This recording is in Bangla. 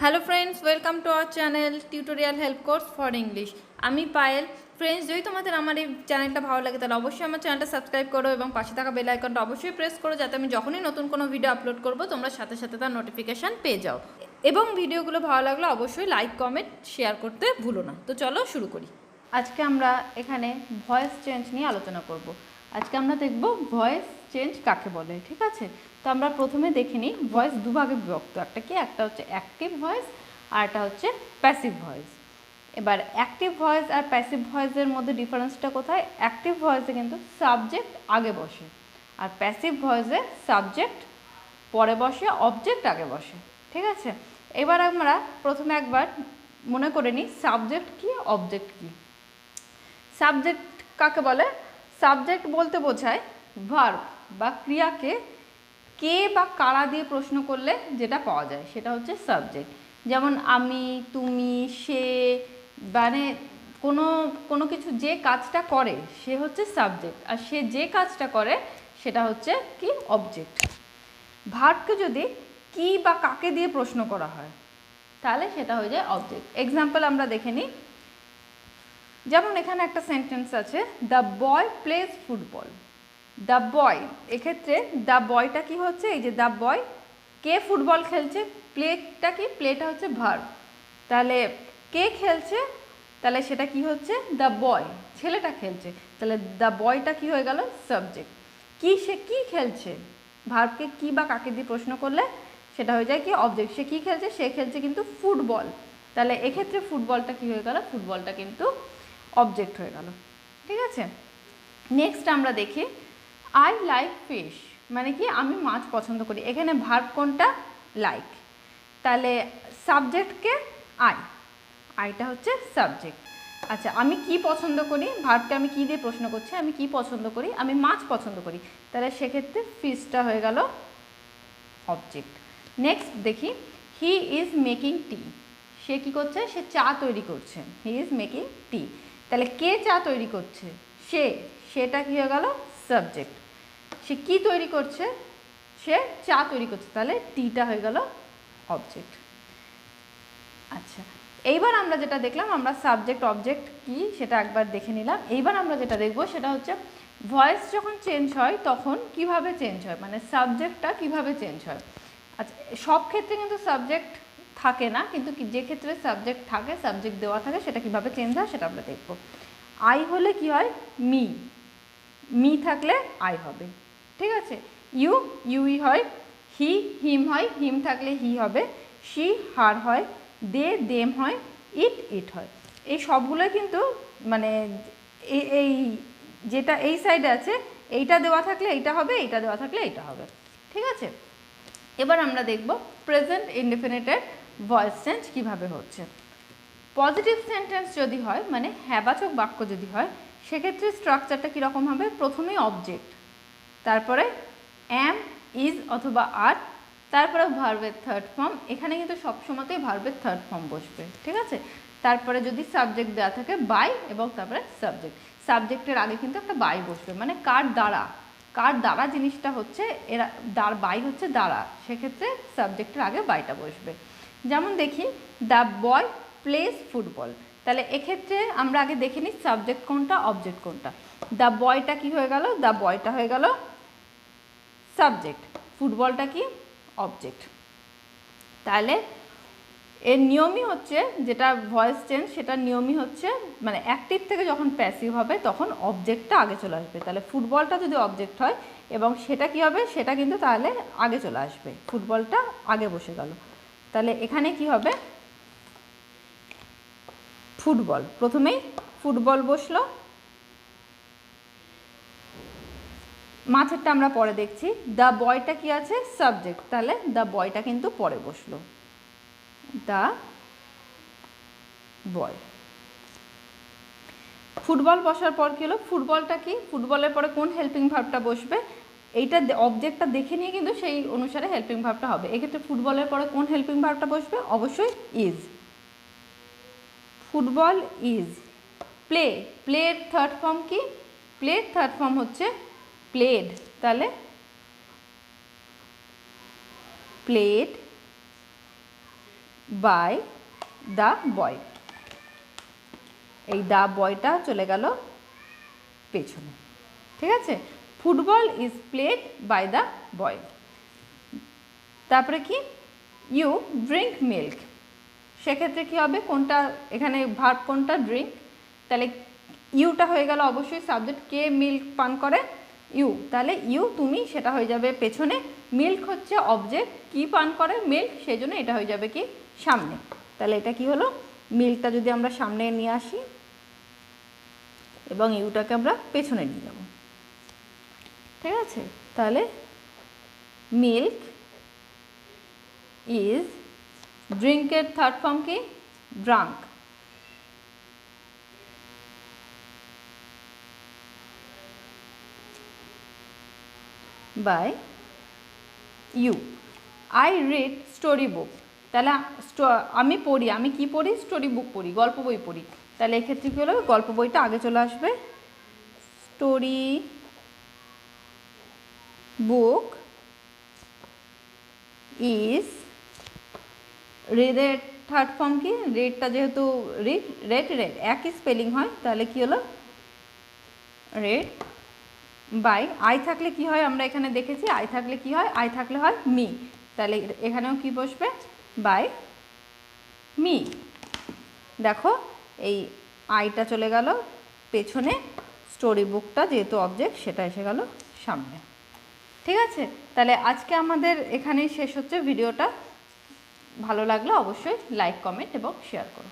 Hello friends, welcome to our channel tutorial help course for English. আমি পায়েল। ফ্রেন্ডস, যদি তোমাদের আমার এই চ্যানেলটা ভালো লাগে তাহলে অবশ্যই আমার চ্যানেলটা সাবস্ক্রাইব করো এবং পাশে থাকা বেল আইকনটা অবশ্যই প্রেস করো, যাতে আমি যখনই নতুন কোনো ভিডিও আপলোড করবো তোমরা সাথে সাথে তার নোটিফিকেশান পেয়ে যাও। এবং ভিডিওগুলো ভালো লাগলে অবশ্যই লাইক, কমেন্ট, শেয়ার করতে ভুলো না। তো চলো শুরু করি। আজকে আমরা এখানে ভয়েস চেঞ্জ নিয়ে আলোচনা করব। আজকে আমরা দেখব ভয়েস চেঞ্জ কাকে বলে। ঠিক আছে, তো আমরা প্রথমে দেখে নিই ভয়েস দুভাগে বিভক্ত। একটা হচ্ছে অ্যাক্টিভ ভয়েস আর একটা হচ্ছে প্যাসিভ ভয়েস। এবার অ্যাক্টিভ ভয়েস আর প্যাসিভ ভয়েসের মধ্যে ডিফারেন্সটা কোথায়? অ্যাক্টিভ ভয়েসে কিন্তু সাবজেক্ট আগে বসে, আর প্যাসিভ ভয়েসে সাবজেক্ট পরে বসে, অবজেক্ট আগে বসে। ঠিক আছে, এবার আমরা প্রথমে একবার মনে করে নিই সাবজেক্ট কি, অবজেক্ট কি। সাবজেক্ট কাকে বলে? সাবজেক্ট বলতে বোঝায় ভার্ব বা ক্রিয়াকে কে বা কারা দিয়ে প্রশ্ন করলে যেটা পাওয়া যায় সেটা হচ্ছে সাবজেক্ট। যেমন আমি, তুমি, সে, মানে কোনো কোনো কিছু যে কাজটা করে সে হচ্ছে সাবজেক্ট, আর সে যে কাজটা করে সেটা হচ্ছে কি, অবজেক্ট। ভার্বকে যদি কি বা কাকে দিয়ে প্রশ্ন করা হয় তাহলে সেটা হয়ে যায় অবজেক্ট। এক্সাম্পল আমরা দেখে নিই। যেমন এখানে একটা সেন্টেন্স আছে, the boy plays football. The boy, এক্ষেত্রে দ্য বয়টা কি হচ্ছে? এই যে দ্য বয়, কে ফুটবল খেলছে, প্লেটা কি, প্লেটা হচ্ছে ভার্ব। তাহলে কে খেলছে, তাহলে সেটা কি হচ্ছে? দ্য বয়, ছেলেটা খেলছে। তাহলে দ্য বয়টা কি হয়ে গেল? সাবজেক্ট। কি, সে কি খেলছে, ভার্বকে কি বা কাকে দিয়ে প্রশ্ন করলে সেটা হয়ে যায় কি, অবজেক্ট। সে কি খেলছে? সে খেলছে কিন্তু ফুটবল। তাহলে এক্ষেত্রে ফুটবলটা কি হয়ে গেল? ফুটবলটা কিন্তু অবজেক্ট হয়ে গেল। ঠিক আছে, নেক্সট আমরা দেখি আই লাইক ফিশ, মানে কি, আমি মাছ পছন্দ করি। এখানে ভার্ব কোনটা? লাইক। তাহলে সাবজেক্টকে আই, আইটা হচ্ছে সাবজেক্ট। আচ্ছা, আমি কি পছন্দ করি, ভার্বকে আমি কি দিয়ে প্রশ্ন করছি, আমি কি পছন্দ করি? আমি মাছ পছন্দ করি। তাহলে সেক্ষেত্রে ফিশটা হয়ে গেল অবজেক্ট। নেক্সট দেখি হি ইজ মেকিং টি, সে কি করছে? সে চা তৈরি করছে। He is making tea. তাহলে কে চা তৈরি করছে? সে, সেটা কি হয়ে গেল? সাবজেক্ট। সে কি তৈরি করছে? সে চা তৈরি করছে। তাহলে টিটা হয়ে গেল অবজেক্ট। আচ্ছা, এইবার আমরা যেটা দেখলাম, আমরা সাবজেক্ট অবজেক্ট কি সেটা একবার দেখে নিলাম। এইবার আমরা যেটা দেখব সেটা হচ্ছে ভয়েস যখন চেঞ্জ হয় তখন কিভাবে চেঞ্জ হয়, মানে সাবজেক্টটা কিভাবে চেঞ্জ হয়। আচ্ছা, সব ক্ষেত্রে কিন্তু সাবজেক্ট থাকে না, কিন্তু যে ক্ষেত্রে সাবজেক্ট থাকে, সাবজেক্ট দেওয়া থাকে, সেটা কিভাবে চেঞ্জ হয় সেটা আমরা দেখব। আই হলে কি হয়? মি, মি থাকলে আই হবে। ঠিক আছে, ইউ, ইউই হয়। হি, হিম হয়, হিম থাকলে হি হবে। শি, হার হয়। দে, দেম হয়। ইট, ইট হয়। এই সবগুলো কিন্তু মানে এই যেটা এই সাইডে আছে, এইটা দেওয়া থাকলে এইটা হবে, এইটা দেওয়া থাকলে এইটা হবে। ঠিক আছে, এবার আমরা দেখব প্রেজেন্ট ইনডেফিনিটের ভয়েস চেঞ্জ কীভাবে হচ্ছে। পজিটিভ সেন্টেন্স যদি হয়, মানে হ্যাঁবাচক বাক্য যদি হয়, সেক্ষেত্রে স্ট্রাকচারটা কীরকম হবে? প্রথমেই অবজেক্ট, তারপরে অ্যাম, ইজ অথবা আর, তারপরে ভার্বের থার্ড ফর্ম। এখানে কিন্তু সবসময়তেই ভার্বের থার্ড ফর্ম বসবে। ঠিক আছে, তারপরে যদি সাবজেক্ট দেওয়া থাকে বাই, এবং তারপরে সাবজেক্ট। সাবজেক্টের আগে কিন্তু একটা বাই বসবে, মানে কার দ্বারা, কার দ্বারা জিনিসটা হচ্ছে, এরা বাই হচ্ছে দ্বারা, সেক্ষেত্রে সাবজেক্টের আগে বাইটা বসবে। যেমন দেখি দ্য বয় প্লেস ফুটবল। তাহলে এক্ষেত্রে আমরা আগে দেখে নিই সাবজেক্ট কোনটা, অবজেক্ট কোনটা। দ্য বয়টা কি হয়ে গেল? দ্য বয়টা হয়ে গেল সাবজেক্ট, ফুটবলটা কি, অবজেক্ট। তাহলে এর নিয়মই হচ্ছে, যেটা ভয়েস চেঞ্জ সেটার নিয়মই হচ্ছে, মানে অ্যাক্টিভ থেকে যখন প্যাসিভ হবে তখন অবজেক্টটা আগে চলে আসবে। তাহলে ফুটবলটা যদি অবজেক্ট হয় এবং সেটা কি হবে, সেটা কিন্তু তাহলে আগে চলে আসবে, ফুটবলটা আগে বসে গেল। তাহলে এখানে কি হবে? ফুটবল, প্রথমেই ফুটবল বসলো, মাছেরটা আমরা পরে দেখছি। দ্য বয়টা কি আছে? সাবজেক্ট, তাহলে দ্য বয়টা কিন্তু পরে বসলো, দ্য বয়। ফুটবল বসার পর কি হলো? ফুটবলটা কি, ফুটবলের পরে কোন হেল্পিং ভার্বটা বসবে, এইটা অবজেক্টটা দেখে নিয়ে কিন্তু সেই অনুসারে হেল্পিং ভার্বটা হবে। এক্ষেত্রে ফুটবলের পরে কোন হেল্পিং ভার্বটা বসবে? অবশ্যই ইজ, ফুটবল ইজ। প্লে, প্লের থার্ড ফর্ম কি? প্লের থার্ড ফর্ম হচ্ছে প্লেড, তাহলে প্লেড বাই দ্য বয়। এই দ্য বয়টা চলে গেল পেছনে, ঠিক আছে। Football is played by the boy. তারপরে কি, ইউ ড্রিঙ্ক মিল্ক, সেক্ষেত্রে কী হবে, কোনটা এখানে ভার্ব কোনটা, ড্রিঙ্ক, তাহলে ইউটা হয়ে গেল অবশ্যই সাবজেক্ট, কে মিল্ক পান করে, ইউ, তাহলে ইউ তুমি, সেটা হয়ে যাবে পেছনে। মিল্ক হচ্ছে অবজেক্ট, কি পান করে, মিল্ক, সেই জন্য এটা হয়ে যাবে কি সামনে। তাহলে এটা কি হলো, মিল্কটা যদি আমরা সামনে নিয়ে আসি এবং ইউটাকে আমরা পেছনে নিয়ে যাব, ঠিক আছে। তাহলে মিল্ক ইজ, ড্রিঙ্কের থার্ড ফর্ম কি, drank. By you. I read story book, তাহলে আমি পড়ি, আমি কি পড়ি, স্টোরি বুক পড়ি, গল্প বই পড়ি। তাহলে এক্ষেত্রে কী হলো, গল্প বইটা আগে চলে আসবে, স্টোরি বুক ইজ, রিডের থার্ড ফর্ম কি, রেডটা যেহেতু রিড, রেড একই স্পেলিং হয়, তাহলে কি হলো রেড। বাই আই থাকলে কি হয়, আমরা এখানে দেখেছি আই থাকলে কি হয়, আই থাকলে হয় মি, তাহলে এখানেও কি বসবে, বাই মি। দেখো এই আইটা চলে গেল পেছনে, স্টোরি বুকটা যেহেতু অবজেক্ট সেটা এসে গেল সামনে, ঠিক আছে। তাহলে আজকে আমাদের এখানেই শেষ হচ্ছে ভিডিওটা। ভালো লাগলে অবশ্যই লাইক, কমেন্ট এবং শেয়ার করো।